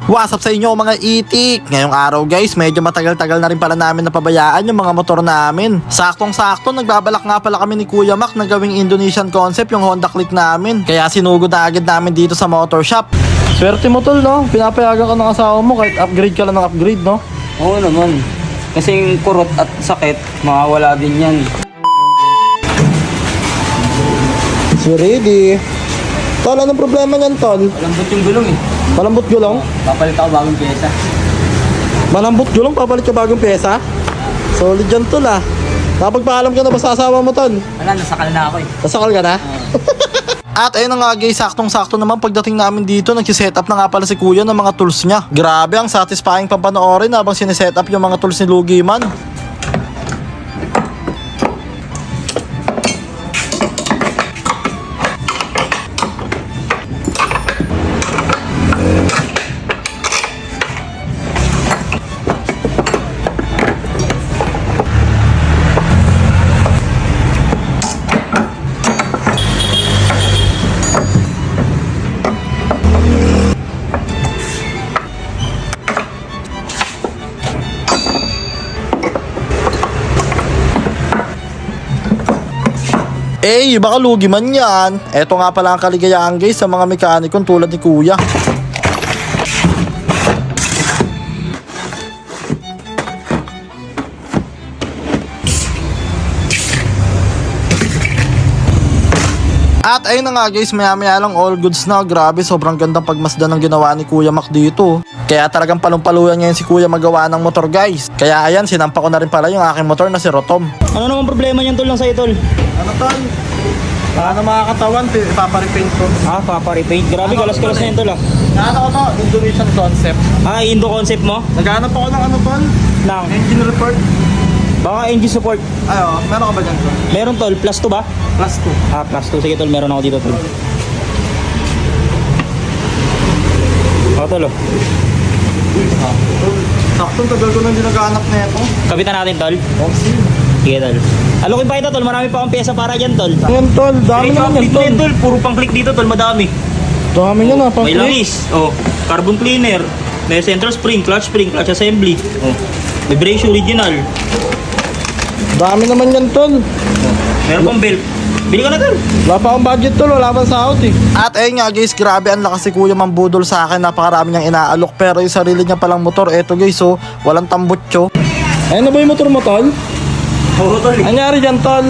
What's up sa inyo mga itik? Ngayong araw guys, medyo matagal-tagal na rin pala namin napabayaan yung mga motor namin. Saktong-sakto, nagbabalak nga pala kami ni Kuya Mac na gawing Indonesian concept yung Honda Click namin. Kaya sinugod na agad namin dito sa motor shop. Swerte mo tol, no? Pinapayagan ka ng asawa mo kahit upgrade ka lang ng upgrade, no? Oo naman. Kasing kurot at sakit, mawawala din yan. So ready. Tol, anong problema niyan tol? Malambot yung gulong eh. Malambot gulong? Papalit ako bagong pyesa. Malambot gulong, papalit ka bagong pyesa? Solid yan tol ah. Napagpaalam ka na ba sa asawa mo tol? Wala, nasakal na ako eh. Nasakal ka na? At ayun na nga guys, saktong-sakto naman pagdating namin dito, nagsiset up na nga pala si Kuya ng mga tools niya. Grabe, ang satisfying papanoorin habang sineset up yung mga tools ni Lugi Man. Baka lugi man yan. Eto nga pala ang kaligayahan guys sa mga mekanikon tulad ni Kuya. At ayun na nga guys, maya-maya lang all goods na. Grabe, sobrang gandang pagmasdan ng ginawa ni Kuya Mac dito. Kaya talagang palumpaluyan ngayon si Kuya magawa ng motor guys. Kaya ayan, sinampa ko na rin pala yung aking motor na si Rotom. Ano naman problema niyan tol lang sa'yo tol? Ano tol? Baka na mga katawan, ipaparepaint ko. Ah, paparepaint. Grabe, galas-galas na yan tol ah. Naghanap ko to, Indonesian concept. Ah, Indo concept mo? Naghanap ako ng ano tol? Nang? Engine report. Baka engine support. Ay, oh, meron ka ba dyan tol? Meron tol, plus 2 ba? Plus 2. Ah, plus 2. Sige tol, meron ako dito tol. O tol oh. Saktong tagal ko nang hindi naghanap na ito. Kapitan natin tol. Oh, see. Sige tol. Alokin pa kita tol, marami pa akong pyesa para dyan tol. Ayan tol, dami naman yan tol. Tol, puro pang click dito tol, madami. Dami yan ah, pang May langis, oh, carbon cleaner, may central spring, clutch assembly, oh, may brake shoe original, Dami naman yan tol. meron pang belt. Bili ka na tol. Wala pa akong budget tol, wala pang sahod eh. At ayun nga guys, grabe ang lakas si Kuya mambudol sa akin. Napakarami niyang inaalok, pero yung sarili niya palang motor, eto guys oh, walang tambutso. Ayun na ba yung motor mo tol? Oo tol. Anyari dyan tol?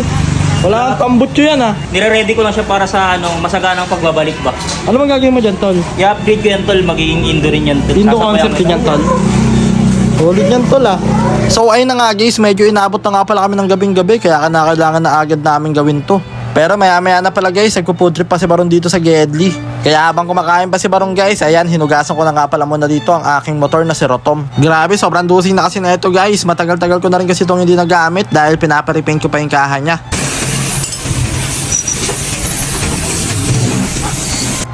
Wala kang tambutso yan ah. Nire-ready ko lang siya para sa masaganang pagbabalik ba. Ano bang gagawin mo dyan tol? I-upgrade ko yan tol, magiging Indo rin yan tol. Indo Sasabayan concept ko din yan tol. Solid yan tol ah. So ayun na nga guys, medyo inabot na nga pala kami ng gabing-gabi, kaya kailangan na agad namin gawin to. Pero maya-maya na pala guys, nagpo-food trip pa si Baron dito sa Gedli. Kaya habang kumakain pa si Baron guys, ayan, hinugasan ko na nga pala muna dito ang aking motor na si Rotom. Grabe, sobrang dusing na kasi na ito guys. Matagal-tagal ko na rin kasi itong hindi nagamit dahil pinaparepaint ko pa yung kaha niya.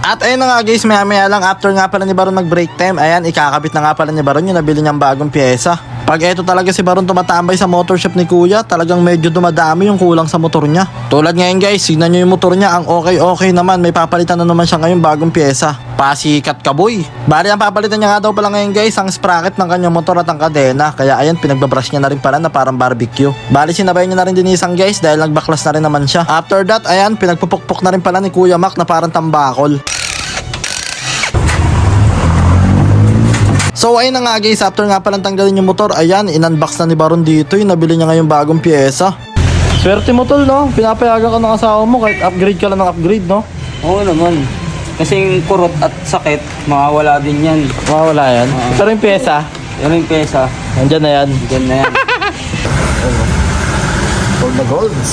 At ayun na nga guys, maya lang after nga pala ni Baron mag-break time, ayan, ikakabit na nga pala ni Baron yung nabili niyang bagong pyesa. Pag eto talaga si Baron tumatambay sa motor shop ni Kuya, talagang medyo dumadami yung kulang sa motor niya. Tulad ngayon guys, signan nyo yung motor niya, ang okay naman, may papalitan na naman siya ngayon bagong pyesa. Pasikat ka boy. Bali ang papalitan niya nga daw pala ngayon guys, ang sprocket ng kanyang motor at ang kadena. Kaya ayan, pinagbabrush niya na rin pala na parang barbecue. Bali sinabay niya na rin dinisan guys dahil nagbaklas na rin naman siya. After that, ayan, pinagpupukpok na rin pala ni Kuya Mac na parang tambakol. So ayun na nga guys, after nga palang tanggalin yung motor, ayan, in-unbox na ni Baron dito yung nabili niya ngayong bagong pyesa. Swerte mo tol, no? Pinapayagan ka ng asawa mo kahit upgrade ka lang ng upgrade, no? Oo naman. Kasing kurot at sakit, mawawala din yan. Mawawala yan. Pero yung pyesa, Yan yung pyesa, nandyan na yan. dyan na yan. Gold na golds.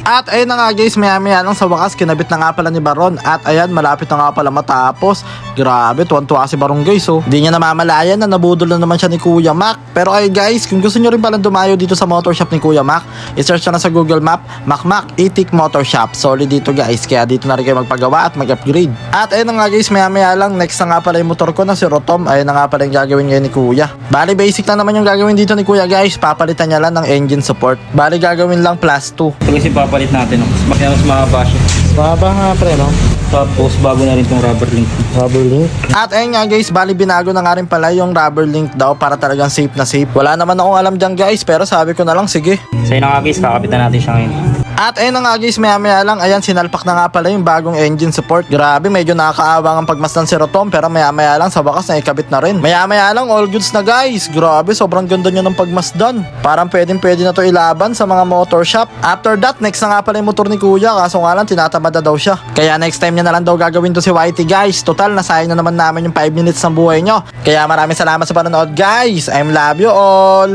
At ayun na nga guys, maya lang sa wakas kinabit na nga pala ni Baron. At ayan, malapit na nga pala matapos. Grabe, tuwan-tuwa si Baron guys oh. Di niya namamalayan na nabudol na naman siya ni Kuya Mac. Pero ay guys, kung gusto nyo rin palang dumayo dito sa motor shop ni Kuya Mac, i-search na sa Google Map, Mac Itik Motor Shop. Solid dito guys, kaya dito na rin kayo magpagawa at mag-upgrade. At ayun na nga guys, maya lang, next na nga pala yung motor ko na si Rotom. Ayun na nga pala yung gagawin ngayon ni Kuya. Bali basic lang naman yung gagawin dito ni Kuya guys, papalitan niya lang ng engine support. Bali gagawin lang plus 2. Ito kasi papalit natin, no? Mas mahaba siya. Mahaba nga pre, no? Tapos bago na rin tong rubber link. Rubber link. At ayun nga guys, bali binago na nga rin pala yung rubber link daw para talagang safe na safe. Wala naman akong alam dyan guys, pero sabi ko na lang sige. So yun na nga guys, kakapitan natin siya ngayon. At ayun na nga guys, maya lang, ayan sinalpak na nga pala yung bagong engine support. Grabe, medyo nakakaawang ang pagmasdan si Rotom, pero maya lang sa wakas na ikabit na rin. Maya lang, all goods na guys. Grabe, sobrang ganda niya ng pagmasdan. Parang pwede na to ilaban sa mga motor shop. After that, next na nga pala yung motor ni Kuya, kaso nga lang tinatamad na daw siya. Kaya next time niya na lang daw gagawin to si Whitey guys. Total, nasayang na naman namin yung 5 minutes ng buhay nyo. Kaya maraming salamat sa panonood guys. I love you all.